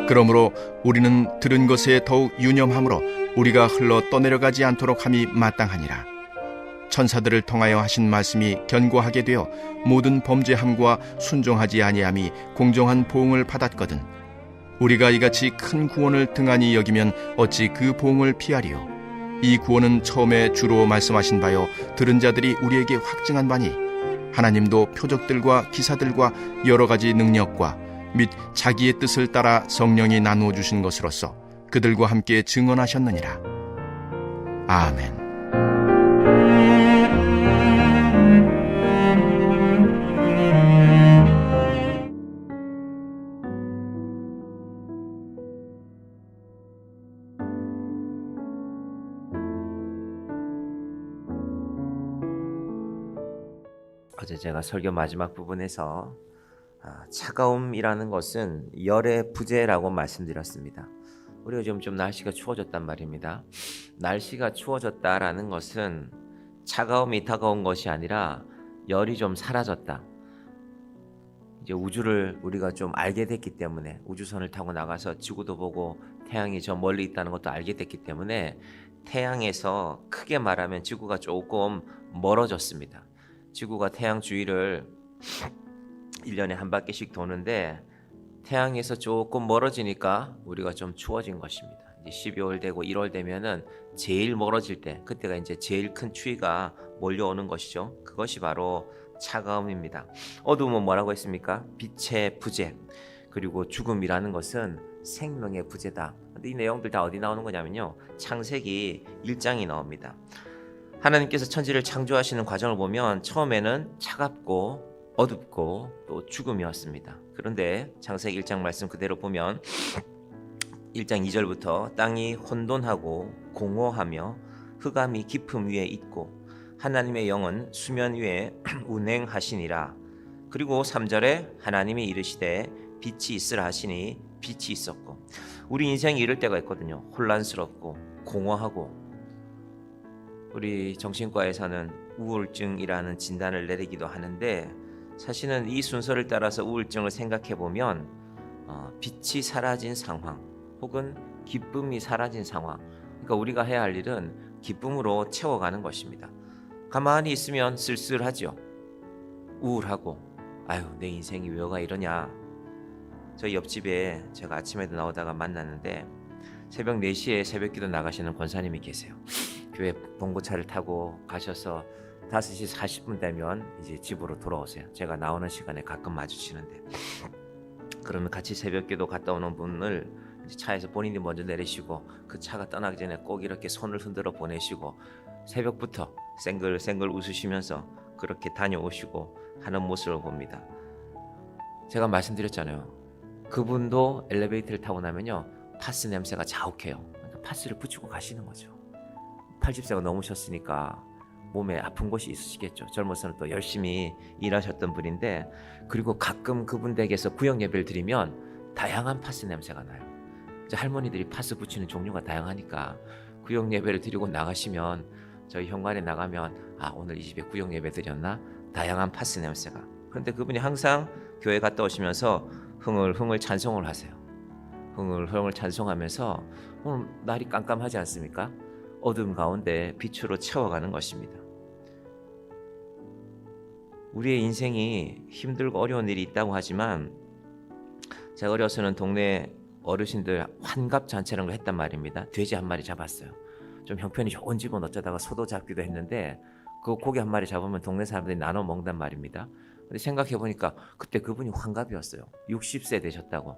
그러므로 우리는 들은 것에 더욱 유념함으로 우리가 흘러 떠내려가지 않도록 함이 마땅하니라. 천사들을 통하여 하신 말씀이 견고하게 되어 모든 범죄함과 순종하지 아니함이 공정한 보응을 받았거든 우리가 이같이 큰 구원을 등한히 여기면 어찌 그 보응을 피하리요. 이 구원은 처음에 주로 말씀하신 바요 들은 자들이 우리에게 확증한 바니 하나님도 표적들과 기사들과 여러 가지 능력과 및 자기의 뜻을 따라 성령이 나누어 주신 것으로서 그들과 함께 증언하셨느니라. 아멘. 어제 제가 설교 마지막 부분에서 차가움이라는 것은 열의 부재라고 말씀드렸습니다. 우리가 지금 좀 날씨가 추워졌단 말입니다. 날씨가 추워졌다라는 것은 차가움이 다가온 것이 아니라 열이 좀 사라졌다. 이제 우주를 우리가 좀 알게 됐기 때문에 우주선을 타고 나가서 지구도 보고 태양이 저 멀리 있다는 것도 알게 됐기 때문에 태양에서 크게 말하면 지구가 조금 멀어졌습니다. 지구가 태양 주위를 1년에 한 바퀴씩 도는데 태양에서 조금 멀어지니까 우리가 좀 추워진 것입니다. 이제 12월 되고 1월 되면은 제일 멀어질 때 그때가 이제 제일 큰 추위가 몰려오는 것이죠. 그것이 바로 차가움입니다. 어두움은 뭐라고 했습니까? 빛의 부재. 그리고 죽음이라는 것은 생명의 부재다. 근데 이 내용들 다 어디 나오는 거냐면요. 창세기 1장이 나옵니다. 하나님께서 천지를 창조하시는 과정을 보면 처음에는 차갑고 어둡고 또 죽음이었습니다. 그런데 창세기 1장 말씀 그대로 보면 1장 2절부터 땅이 혼돈하고 공허하며 흑암이 깊음 위에 있고 하나님의 영은 수면 위에 운행하시니라. 그리고 3절에 하나님이 이르시되 빛이 있으라 하시니 빛이 있었고. 우리 인생이 이럴 때가 있거든요. 혼란스럽고 공허하고. 우리 정신과에서는 우울증이라는 진단을 내리기도 하는데 사실은 이 순서를 따라서 우울증을 생각해 보면 빛이 사라진 상황 혹은 기쁨이 사라진 상황, 그러니까 우리가 해야 할 일은 기쁨으로 채워가는 것입니다. 가만히 있으면 쓸쓸하죠. 우울하고 아유 내 인생이 왜가 이러냐. 저희 옆집에 제가 아침에도 나오다가 만났는데 새벽 4시에 새벽기도 나가시는 권사님이 계세요. 교회 봉고차를 타고 가셔서 5시 40분 되면 이제 집으로 돌아오세요. 제가 나오는 시간에 가끔 마주치는데 그러면 같이 새벽기도 갔다 오는 분을 이제 차에서 본인이 먼저 내리시고 그 차가 떠나기 전에 꼭 이렇게 손을 흔들어 보내시고 새벽부터 생글생글 웃으시면서 그렇게 다녀오시고 하는 모습을 봅니다. 제가 말씀드렸잖아요. 그분도 엘리베이터를 타고 나면요 파스 냄새가 자욱해요. 그러니까 파스를 붙이고 가시는 거죠. 80세가 넘으셨으니까 몸에 아픈 곳이 있으시겠죠. 젊어서는 또 열심히 일하셨던 분인데 그리고 가끔 그분 댁에서 구역 예배를 드리면 다양한 파스 냄새가 나요. 이제 할머니들이 파스 붙이는 종류가 다양하니까 구역 예배를 드리고 나가시면 저희 현관에 나가면 아 오늘 이 집에 구역 예배 드렸나? 다양한 파스 냄새가. 그런데 그분이 항상 교회 갔다 오시면서 흥을 찬송을 하세요. 흥을 찬송하면서 오늘 날이 깜깜하지 않습니까? 어둠 가운데 빛으로 채워가는 것입니다. 우리의 인생이 힘들고 어려운 일이 있다고 하지만 제가 어려서는 동네 어르신들 환갑잔치라는 걸 했단 말입니다. 돼지 한 마리 잡았어요. 좀 형편이 좋은 집은 어쩌다가 소도 잡기도 했는데 그 고기 한 마리 잡으면 동네 사람들이 나눠 먹는단 말입니다. 근데 생각해보니까 그때 그분이 환갑이었어요. 60세 되셨다고.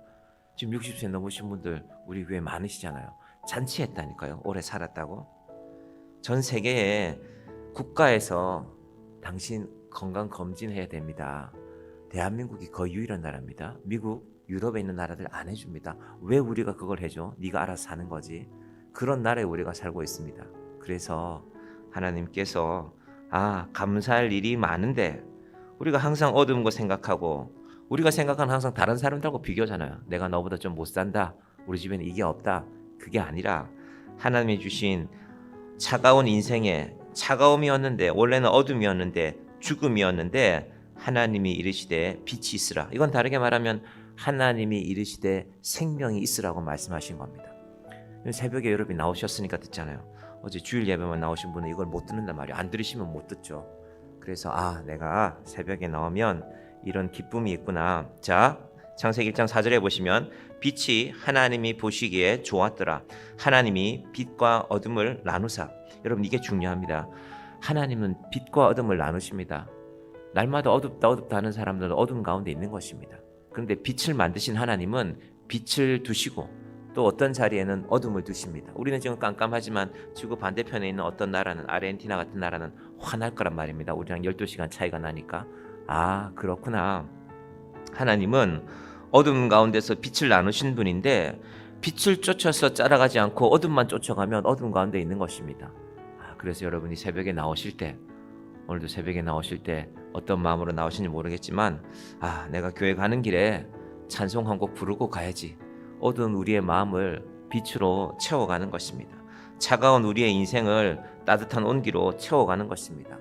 지금 60세 넘으신 분들 우리 교회에 많으시잖아요. 잔치했다니까요. 오래 살았다고. 전 세계에 국가에서 당신 건강 검진해야 됩니다. 대한민국이 거의 유일한 나라입니다. 미국, 유럽에 있는 나라들 안 해줍니다. 왜 우리가 그걸 해줘? 네가 알아서 사는 거지. 그런 나라에 우리가 살고 있습니다. 그래서 하나님께서 감사할 일이 많은데 우리가 항상 어두운 거 생각하고 우리가 생각하는 항상 다른 사람들하고 비교잖아요. 내가 너보다 좀 못 산다. 우리 집에는 이게 없다. 그게 아니라 하나님이 주신 차가운 인생에 차가움이었는데 원래는 어둠이었는데 죽음이었는데 하나님이 이르시되 빛이 있으라. 이건 다르게 말하면 하나님이 이르시되 생명이 있으라고 말씀하신 겁니다. 새벽에 여러분이 나오셨으니까 듣잖아요. 어제 주일 예배만 나오신 분은 이걸 못 듣는단 말이에요. 안 들으시면 못 듣죠. 그래서 내가 새벽에 나오면 이런 기쁨이 있구나. 자, 창세기 1장 4절에 보시면 빛이 하나님이 보시기에 좋았더라. 하나님이 빛과 어둠을 나누사. 여러분, 이게 중요합니다. 하나님은 빛과 어둠을 나누십니다. 날마다 어둡다 하는 사람들은 어둠 가운데 있는 것입니다. 그런데 빛을 만드신 하나님은 빛을 두시고 또 어떤 자리에는 어둠을 두십니다. 우리는 지금 깜깜하지만 지구 반대편에 있는 어떤 나라는, 아르헨티나 같은 나라는 환할 거란 말입니다. 우리랑 12시간 차이가 나니까. 그렇구나. 하나님은 어둠 가운데서 빛을 나누신 분인데 빛을 쫓아서 따라가지 않고 어둠만 쫓아가면 어둠 가운데 있는 것입니다. 그래서 여러분이 새벽에 나오실 때, 오늘도 새벽에 나오실 때 어떤 마음으로 나오시는지 모르겠지만 내가 교회 가는 길에 찬송 한 곡 부르고 가야지. 어두운 우리의 마음을 빛으로 채워가는 것입니다. 차가운 우리의 인생을 따뜻한 온기로 채워가는 것입니다.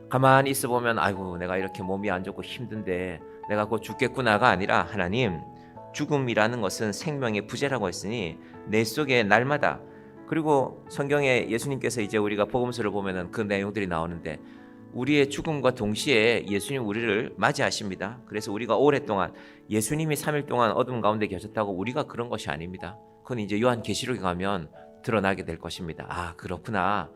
가만히 있어 보면 아이고 내가 이렇게 몸이 안 좋고 힘든데 내가 곧 죽겠구나가 아니라 하나님, 죽음이라는 것은 생명의 부재라고 했으니 내 속에 날마다, 그리고 성경에 예수님께서 이제 우리가 복음서를 보면은 그 내용들이 나오는데 우리의 죽음과 동시에 예수님 우리를 맞이하십니다. 그래서 우리가 오랫동안 예수님이 3일 동안 어둠 가운데 계셨다고 우리가 그런 것이 아닙니다. 그건 이제 요한계시록에 가면 드러나게 될 것입니다. 그렇구나.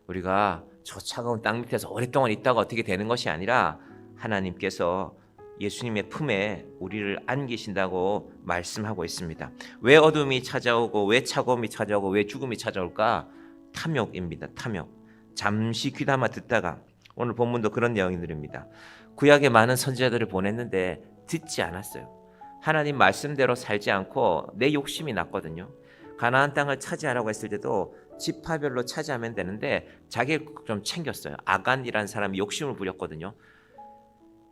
우리가 저 차가운 땅 밑에서 오랫동안 있다가 어떻게 되는 것이 아니라 하나님께서 예수님의 품에 우리를 안기신다고 말씀하고 있습니다. 왜 어둠이 찾아오고 왜 차가움이 찾아오고 왜 죽음이 찾아올까? 탐욕입니다. 탐욕. 잠시 귀담아 듣다가 오늘 본문도 그런 내용들입니다. 구약에 많은 선지자들을 보냈는데 듣지 않았어요. 하나님 말씀대로 살지 않고 내 욕심이 났거든요. 가나안 땅을 차지하라고 했을 때도 지파별로 차지하면 되는데 자기를 좀 챙겼어요. 아간이라는 사람이 욕심을 부렸거든요.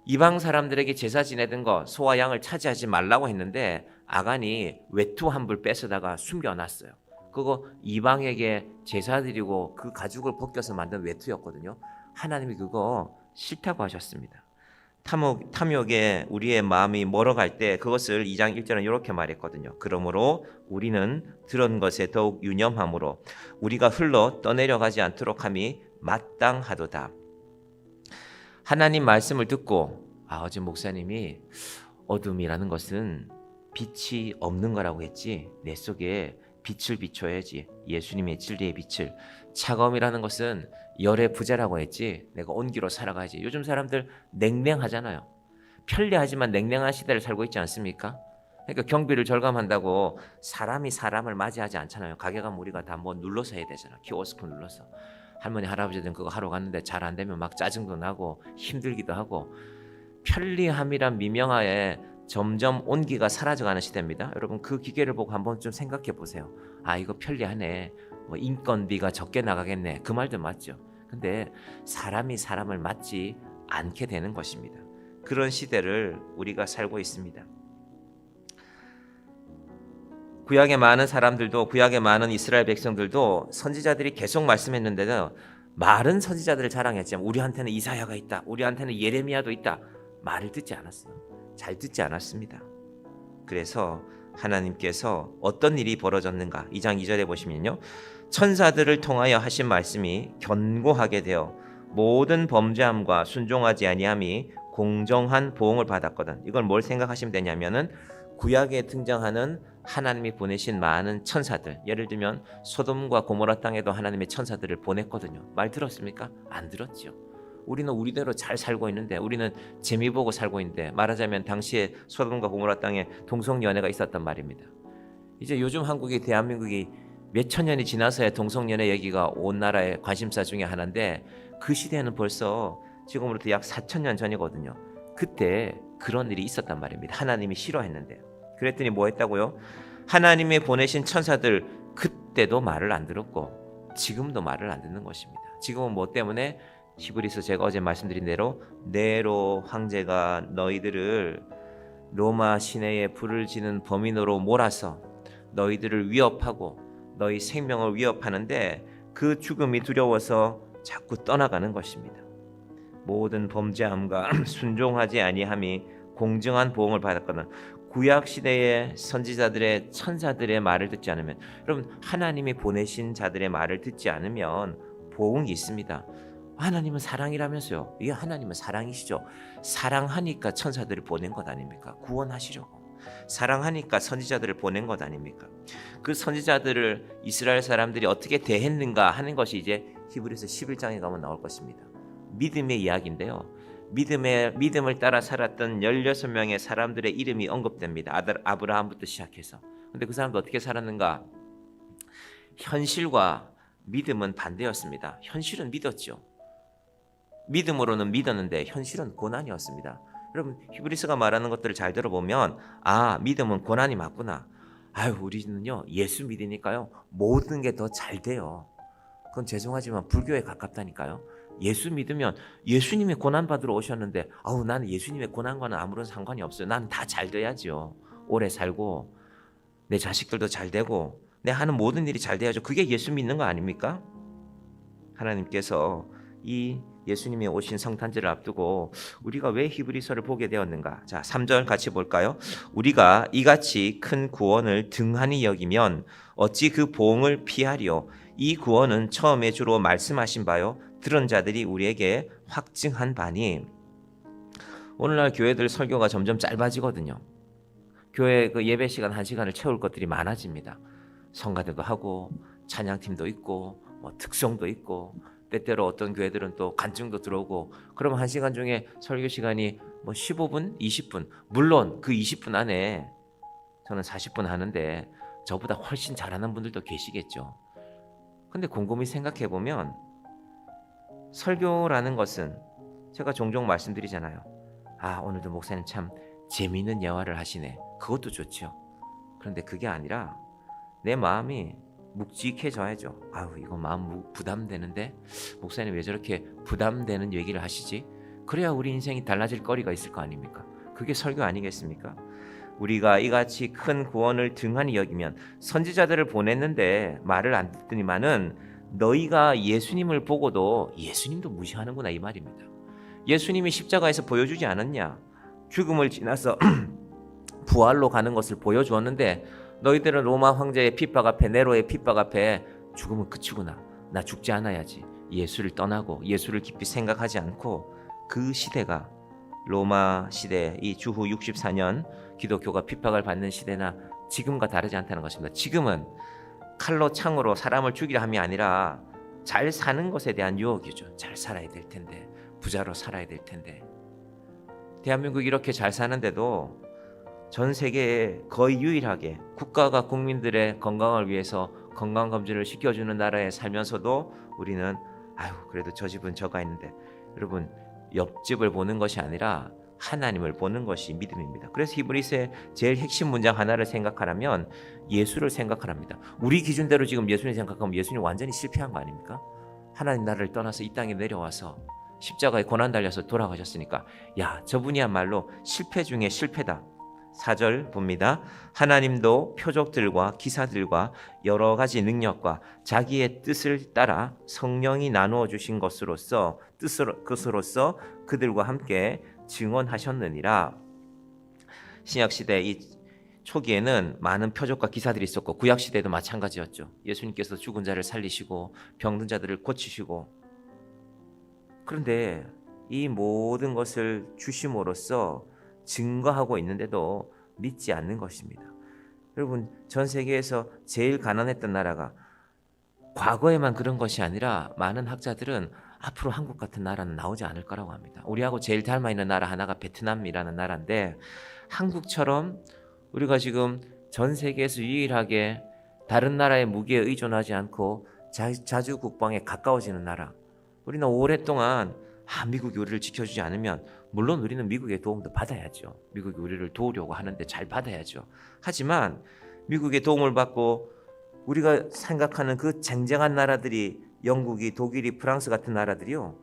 이방 사람들에게 제사 지내던 거 소와 양을 차지하지 말라고 했는데 아간이 외투 한 불 뺏어다가 숨겨놨어요. 그거 이방에게 제사 드리고 그 가죽을 벗겨서 만든 외투였거든요. 하나님이 그거 싫다고 하셨습니다. 탐욕에 우리의 마음이 멀어갈 때 그것을 2장 1절은 이렇게 말했거든요. 그러므로 우리는 들은 것에 더욱 유념함으로 우리가 흘러 떠내려가지 않도록 함이 마땅하도다. 하나님 말씀을 듣고 어제 목사님이 어둠이라는 것은 빛이 없는 거라고 했지, 내 속에 빛을 비춰야지, 예수님의 진리의 빛을. 차가움이라는 것은 열의 부재라고 했지, 내가 온기로 살아가야지. 요즘 사람들 냉랭하잖아요. 편리하지만 냉랭한 시대를 살고 있지 않습니까? 그러니까 경비를 절감한다고 사람이 사람을 맞이하지 않잖아요. 가게 가면 우리가 다 뭐 눌러서 해야 되잖아. 키오스크 눌러서. 할머니 할아버지들은 그거 하러 갔는데 잘 안 되면 막 짜증도 나고 힘들기도 하고. 편리함이란 미명하에 점점 온기가 사라져가는 시대입니다. 여러분 그 기계를 보고 한번 좀 생각해 보세요. 이거 편리하네, 뭐 인건비가 적게 나가겠네, 그 말도 맞죠. 근데 사람이 사람을 맞지 않게 되는 것입니다. 그런 시대를 우리가 살고 있습니다. 구약의 많은 사람들도, 구약의 많은 이스라엘 백성들도 선지자들이 계속 말씀했는데도 말은 선지자들을 자랑했지만 우리한테는 이사야가 있다, 우리한테는 예레미야도 있다, 말을 듣지 않았어요. 잘 듣지 않았습니다. 그래서 하나님께서 어떤 일이 벌어졌는가? 2장 2절에 보시면요, 천사들을 통하여 하신 말씀이 견고하게 되어 모든 범죄함과 순종하지 아니함이 공정한 보응을 받았거든. 이걸 뭘 생각하시면 되냐면은 구약에 등장하는 하나님이 보내신 많은 천사들, 예를 들면 소돔과 고모라 땅에도 하나님의 천사들을 보냈거든요. 말 들었습니까? 안 들었죠. 우리는 우리대로 잘 살고 있는데, 우리는 재미 보고 살고 있는데, 말하자면 당시에 소돔과 고모라 땅에 동성연애가 있었단 말입니다. 이제 요즘 한국이, 대한민국이 몇천 년이 지나서야 동성연애 얘기가 온 나라의 관심사 중에 하나인데 그 시대에는 벌써 지금으로부터 약 4,000년 전이거든요. 그때 그런 일이 있었단 말입니다. 하나님이 싫어했는데. 그랬더니 뭐 했다고요? 하나님이 보내신 천사들 그때도 말을 안 들었고 지금도 말을 안 듣는 것입니다. 지금은 뭐 때문에? 히브리서 제가 어제 말씀드린 대로 네로 황제가 너희들을 로마 시내에 불을 지는 범인으로 몰아서 너희들을 위협하고 너희 생명을 위협하는데 그 죽음이 두려워서 자꾸 떠나가는 것입니다. 모든 범죄함과 순종하지 아니함이 공정한 보응을 받았거든. 구약 시대의 선지자들의 천사들의 말을 듣지 않으면, 여러분 하나님이 보내신 자들의 말을 듣지 않으면 보응이 있습니다. 하나님은 사랑이라면서요. 이게 하나님은 사랑이시죠. 사랑하니까 천사들을 보낸 것 아닙니까? 구원하시려고. 사랑하니까 선지자들을 보낸 것 아닙니까? 그 선지자들을 이스라엘 사람들이 어떻게 대했는가 하는 것이 이제 히브리서 11장에 가면 나올 것입니다. 믿음의 이야기인데요. 믿음을 따라 살았던 16명의 사람들의 이름이 언급됩니다. 아브라함부터 시작해서. 근데 그 사람도 어떻게 살았는가? 현실과 믿음은 반대였습니다. 현실은 믿었죠. 믿음으로는 믿었는데 현실은 고난이었습니다. 여러분 히브리서가 말하는 것들을 잘 들어보면 믿음은 고난이 맞구나. 우리는요 예수 믿으니까요 모든 게 더 잘 돼요. 그건 죄송하지만 불교에 가깝다니까요. 예수 믿으면 예수님이 고난 받으러 오셨는데 나는 예수님의 고난과는 아무런 상관이 없어요. 나는 다 잘 돼야죠. 오래 살고 내 자식들도 잘 되고 내 하는 모든 일이 잘 돼야죠. 그게 예수 믿는 거 아닙니까? 하나님께서 이 예수님이 오신 성탄절을 앞두고 우리가 왜 히브리서를 보게 되었는가? 자, 3절 같이 볼까요? 우리가 이같이 큰 구원을 등한히 여기면 어찌 그 보응을 피하리요? 이 구원은 처음에 주로 말씀하신 바요 들은 자들이 우리에게 확증한 바니. 오늘날 교회들 설교가 점점 짧아지거든요. 교회 그 예배 시간 1시간을 채울 것들이 많아집니다. 성가대도 하고 찬양팀도 있고 특성도 있고 때때로 어떤 교회들은 또 간증도 들어오고 그러면 1시간 중에 설교 시간이 15분, 20분. 물론 그 20분 안에 저는 40분 하는데 저보다 훨씬 잘하는 분들도 계시겠죠. 근데 곰곰이 생각해 보면 설교라는 것은 제가 종종 말씀드리잖아요. 오늘도 목사님 참 재미있는 예화를 하시네. 그것도 좋죠. 그런데 그게 아니라 내 마음이 묵직해져야죠. 이거 마음 부담되는데 목사님 왜 저렇게 부담되는 얘기를 하시지? 그래야 우리 인생이 달라질 거리가 있을 거 아닙니까? 그게 설교 아니겠습니까? 우리가 이같이 큰 구원을 등한히 여기면 선지자들을 보냈는데 말을 안 듣더니만은 너희가 예수님을 보고도 예수님도 무시하는구나 이 말입니다. 예수님이 십자가에서 보여주지 않았냐? 죽음을 지나서 부활로 가는 것을 보여주었는데 너희들은 로마 황제의 핍박 앞에 네로의 핍박 앞에 죽으면 끝이구나. 나 죽지 않아야지. 예수를 떠나고 예수를 깊이 생각하지 않고 그 시대가 로마 시대 이 주후 64년 기독교가 핍박을 받는 시대나 지금과 다르지 않다는 것입니다. 지금은 칼로 창으로 사람을 죽이려 함이 아니라 잘 사는 것에 대한 유혹이죠. 잘 살아야 될 텐데 부자로 살아야 될 텐데 대한민국 이렇게 잘 사는데도 전 세계에 거의 유일하게 국가가 국민들의 건강을 위해서 건강검진을 시켜주는 나라에 살면서도 우리는 그래도 저 집은 저가 있는데 여러분 옆집을 보는 것이 아니라 하나님을 보는 것이 믿음입니다. 그래서 히브리서의 제일 핵심 문장 하나를 생각하라면 예수를 생각하랍니다. 우리 기준대로 지금 예수님 생각하면 예수님 완전히 실패한 거 아닙니까? 하나님 나라를 떠나서 이 땅에 내려와서 십자가에 고난 달려서 돌아가셨으니까 저분이야말로 실패 중에 실패다. 4절 봅니다. 하나님도 표적들과 기사들과 여러 가지 능력과 자기의 뜻을 따라 성령이 나누어 주신 것으로서 그들과 함께 증언하셨느니라. 신약시대 이 초기에는 많은 표적과 기사들이 있었고 구약시대도 마찬가지였죠. 예수님께서 죽은 자를 살리시고 병든 자들을 고치시고 그런데 이 모든 것을 주심으로써 증거하고 있는데도 믿지 않는 것입니다. 여러분 전 세계에서 제일 가난했던 나라가 과거에만 그런 것이 아니라 많은 학자들은 앞으로 한국 같은 나라는 나오지 않을 거라고 합니다. 우리하고 제일 닮아 있는 나라 하나가 베트남이라는 나라인데 한국처럼 우리가 지금 전 세계에서 유일하게 다른 나라의 무기에 의존하지 않고 자주 국방에 가까워지는 나라. 우리는 오랫동안 미국이 우리를 지켜주지 않으면 물론 우리는 미국의 도움도 받아야죠. 미국이 우리를 도우려고 하는데 잘 받아야죠. 하지만 미국의 도움을 받고 우리가 생각하는 그 쟁쟁한 나라들이 영국이, 독일이, 프랑스 같은 나라들이요.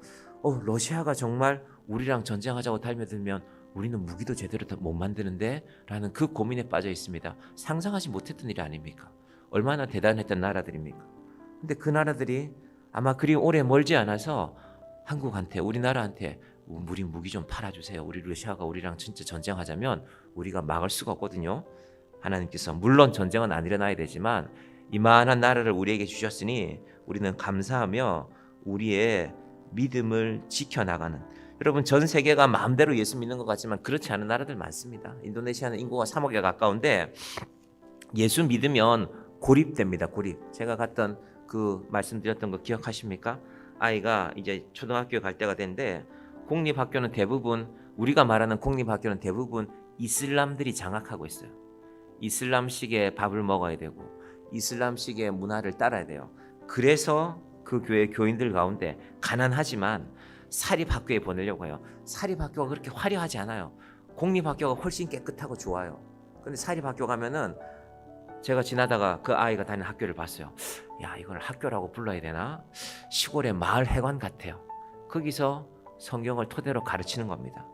러시아가 정말 우리랑 전쟁하자고 달며들면 우리는 무기도 제대로 못 만드는데 라는 그 고민에 빠져 있습니다. 상상하지 못했던 일이 아닙니까? 얼마나 대단했던 나라들입니까? 근데 그 나라들이 아마 그리 오래 멀지 않아서 한국한테 우리나라한테 우리 무기 좀 팔아주세요. 우리 러시아가 우리랑 진짜 전쟁하자면 우리가 막을 수가 없거든요. 하나님께서 물론 전쟁은 안 일어나야 되지만 이만한 나라를 우리에게 주셨으니 우리는 감사하며 우리의 믿음을 지켜나가는, 여러분 전 세계가 마음대로 예수 믿는 것 같지만 그렇지 않은 나라들 많습니다. 인도네시아는 인구가 3억에 가까운데 예수 믿으면 고립됩니다. 고립. 제가 갔던 그 말씀드렸던 거 기억하십니까? 아이가 이제 초등학교에 갈 때가 됐는데 공립학교는 대부분, 우리가 말하는 공립학교는 대부분 이슬람들이 장악하고 있어요. 이슬람식의 밥을 먹어야 되고 이슬람식의 문화를 따라야 돼요. 그래서 그 교회 교인들 가운데 가난하지만 사립학교에 보내려고 해요. 사립학교가 그렇게 화려하지 않아요. 공립학교가 훨씬 깨끗하고 좋아요. 근데 사립학교 가면은 제가 지나다가 그 아이가 다니는 학교를 봤어요. 야, 이걸 학교라고 불러야 되나? 시골의 마을 회관 같아요. 거기서 성경을 토대로 가르치는 겁니다.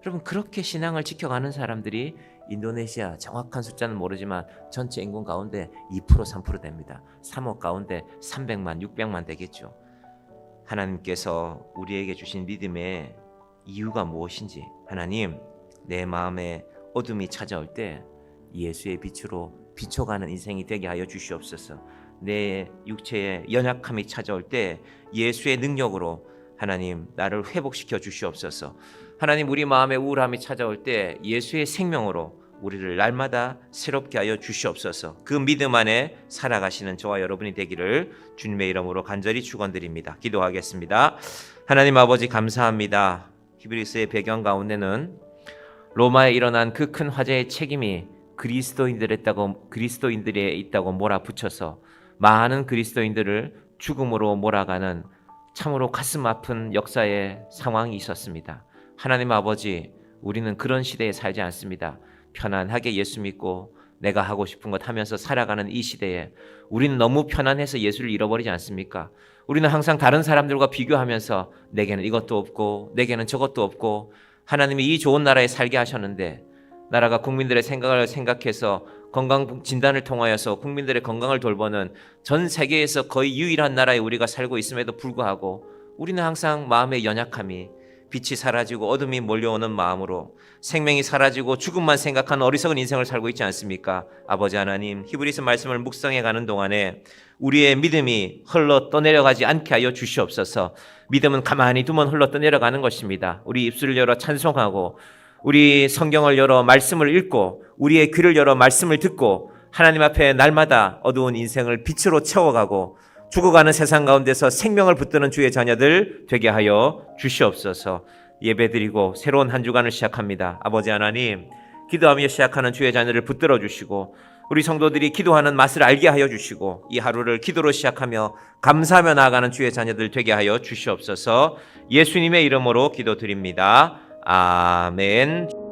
여러분, 그렇게 신앙을 지켜가는 사람들이 인도네시아, 정확한 숫자는 모르지만 전체 인구 가운데 2% 3% 됩니다. 3억 가운데 300만 600만 되겠죠. 하나님께서 우리에게 주신 믿음의 이유가 무엇인지, 하나님, 내 마음에 어둠이 찾아올 때 예수의 빛으로 비춰가는 인생이 되게 하여 주시옵소서. 내 육체의 연약함이 찾아올 때 예수의 능력으로 하나님 나를 회복시켜 주시옵소서. 하나님, 우리 마음에 우울함이 찾아올 때 예수의 생명으로 우리를 날마다 새롭게 하여 주시옵소서. 그 믿음 안에 살아가시는 저와 여러분이 되기를 주님의 이름으로 간절히 축원드립니다. 기도하겠습니다. 하나님 아버지, 감사합니다. 히브리서의 배경 가운데는 로마에 일어난 그 큰 화재의 책임이 그리스도인들에 있다고 몰아붙여서 많은 그리스도인들을 죽음으로 몰아가는 참으로 가슴 아픈 역사의 상황이 있었습니다. 하나님 아버지, 우리는 그런 시대에 살지 않습니다. 편안하게 예수 믿고 내가 하고 싶은 것 하면서 살아가는 이 시대에 우리는 너무 편안해서 예수를 잃어버리지 않습니까? 우리는 항상 다른 사람들과 비교하면서 내게는 이것도 없고 내게는 저것도 없고, 하나님이 이 좋은 나라에 살게 하셨는데 나라가 국민들의 생각을 생각해서 건강 진단을 통하여서 국민들의 건강을 돌보는 전 세계에서 거의 유일한 나라에 우리가 살고 있음에도 불구하고 우리는 항상 마음의 연약함이, 빛이 사라지고 어둠이 몰려오는 마음으로 생명이 사라지고 죽음만 생각하는 어리석은 인생을 살고 있지 않습니까? 아버지 하나님, 히브리서 말씀을 묵상해 가는 동안에 우리의 믿음이 흘러 떠내려가지 않게 하여 주시옵소서. 믿음은 가만히 두면 흘러 떠내려가는 것입니다. 우리 입술을 열어 찬송하고 우리 성경을 열어 말씀을 읽고 우리의 귀를 열어 말씀을 듣고 하나님 앞에 날마다 어두운 인생을 빛으로 채워가고 죽어가는 세상 가운데서 생명을 붙드는 주의 자녀들 되게 하여 주시옵소서. 예배드리고 새로운 한 주간을 시작합니다. 아버지 하나님, 기도하며 시작하는 주의 자녀를 붙들어 주시고 우리 성도들이 기도하는 맛을 알게 하여 주시고 이 하루를 기도로 시작하며 감사하며 나아가는 주의 자녀들 되게 하여 주시옵소서. 예수님의 이름으로 기도드립니다. 아멘.